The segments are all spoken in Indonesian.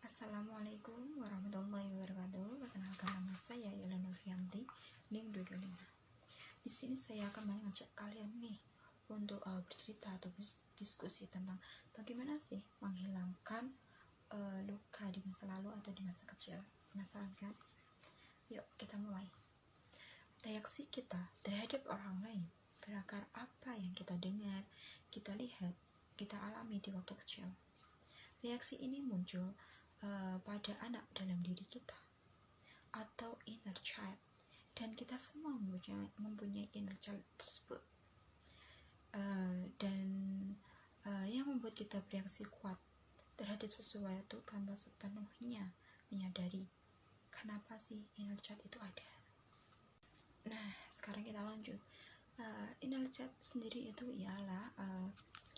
Assalamualaikum warahmatullahi wabarakatuh. Perkenalkan, nama saya Yela Nurfianti, NIM 225. Di sini saya akan mengajak kalian nih untuk bercerita atau diskusi tentang bagaimana sih menghilangkan luka di masa lalu atau di masa kecil. Penasaran kan? Yuk kita mulai. Reaksi kita terhadap orang lain berakar apa yang kita dengar, kita lihat, kita alami di waktu kecil. Reaksi ini muncul pada anak dalam diri kita atau inner child, dan kita semua mempunyai inner child tersebut, dan yang membuat kita bereaksi kuat terhadap sesuatu tanpa sepenuhnya menyadari kenapa sih inner child itu ada. Nah, sekarang kita lanjut. Inner child sendiri itu ialah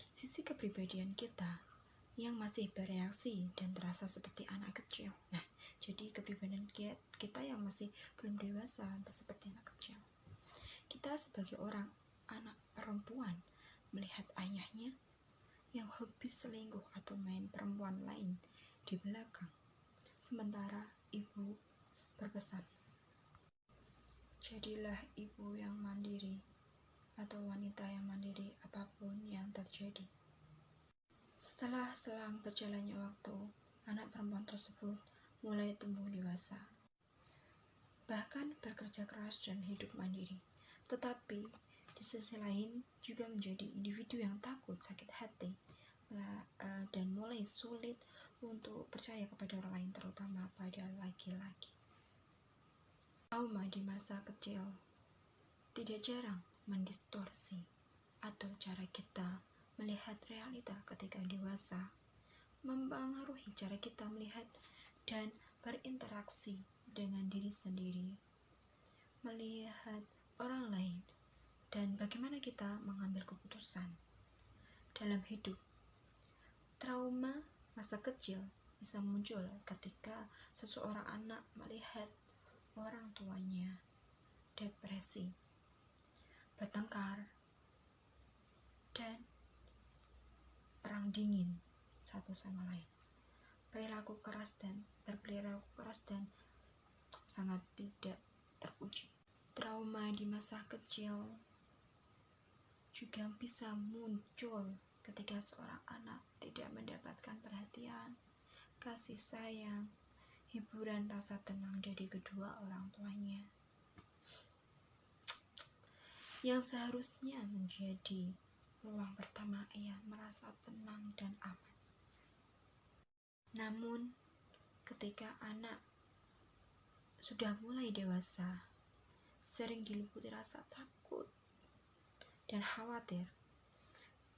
sisi kepribadian kita yang masih bereaksi dan terasa seperti anak kecil. Nah, jadi kepribadian kita yang masih belum dewasa seperti anak kecil. Kita sebagai anak perempuan melihat ayahnya yang hobi selingkuh atau main perempuan lain di belakang, sementara ibu berpesan, jadilah ibu yang mandiri atau wanita yang mandiri apapun yang terjadi. Setelah selang berjalannya waktu, anak perempuan tersebut mulai tumbuh dewasa, bahkan bekerja keras dan hidup mandiri. Tetapi di sisi lain juga menjadi individu yang takut, sakit hati, dan mulai sulit untuk percaya kepada orang lain, terutama pada laki-laki. Trauma di masa kecil tidak jarang mendistorsi atau cara kita melihat realita ketika dewasa, mempengaruhi cara kita melihat dan berinteraksi dengan diri sendiri, melihat orang lain, dan bagaimana kita mengambil keputusan dalam hidup. Trauma masa kecil bisa muncul ketika seseorang anak melihat orang tuanya depresi, bertengkar, dan perang dingin satu sama lain. Berperilaku keras dan sangat tidak terpuji. Trauma di masa kecil juga bisa muncul ketika seorang anak tidak mendapatkan perhatian, kasih sayang, hiburan, rasa tenang dari kedua orang tuanya, yang seharusnya menjadi ruang pertama ia merasa tenang dan aman. Namun, ketika anak sudah mulai dewasa, sering diliputi rasa takut dan khawatir.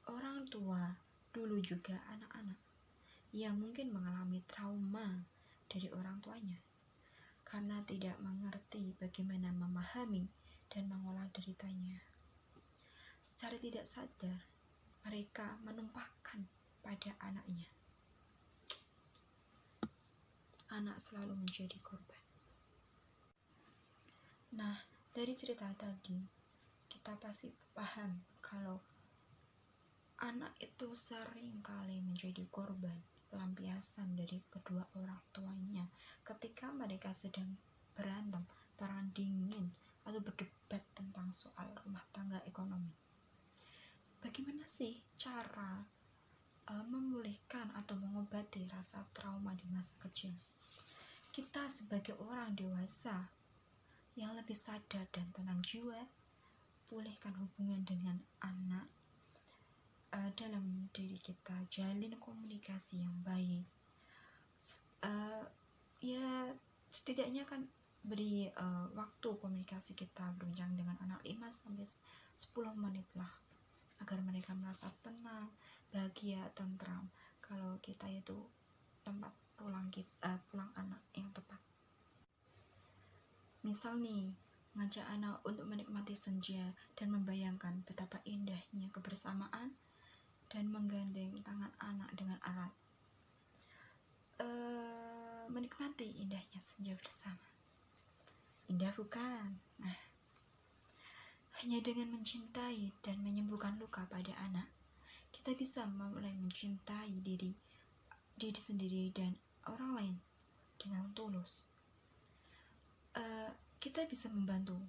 Orang tua dulu juga anak-anak yang mungkin mengalami trauma dari orang tuanya karena tidak mengerti bagaimana memahami dan mengolah deritanya. Secara tidak sadar, mereka menumpahkan pada anaknya. Anak selalu menjadi korban. Nah, dari cerita tadi, kita pasti paham kalau anak itu sering kali menjadi korban pelampiasan dari kedua orang tuanya ketika mereka sedang berantem, perang dingin, atau berdebat tentang soal rumah tangga ekonomi. Bagaimana sih cara memulihkan atau mengobati rasa trauma di masa kecil? Kita sebagai orang dewasa yang lebih sadar dan tenang jiwa, pulihkan hubungan dengan anak dalam diri kita, jalin komunikasi yang baik. Ya setidaknya kan beri waktu komunikasi kita berbincang dengan anak 5-10 menit lah, agar mereka merasa tenang, bahagia, tentram kalau kita itu tempat pulang anak yang tepat. Misal nih, mengajak anak untuk menikmati senja dan membayangkan betapa indahnya kebersamaan dan menggandeng tangan anak dengan erat. Menikmati indahnya senja bersama. Indah bukan? Nah, hanya dengan mencintai dan menyembuhkan luka pada anak, kita bisa mulai mencintai diri sendiri dan orang lain dengan tulus, kita bisa membantu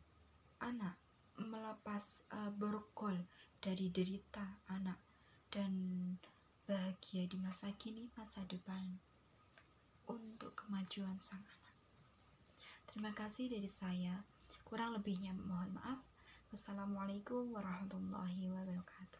anak melepas borgol dari derita anak dan bahagia di masa kini, masa depan, untuk kemajuan sang anak. Terima kasih dari saya, kurang lebihnya mohon maaf. Wassalamualaikum warahmatullahi wabarakatuh.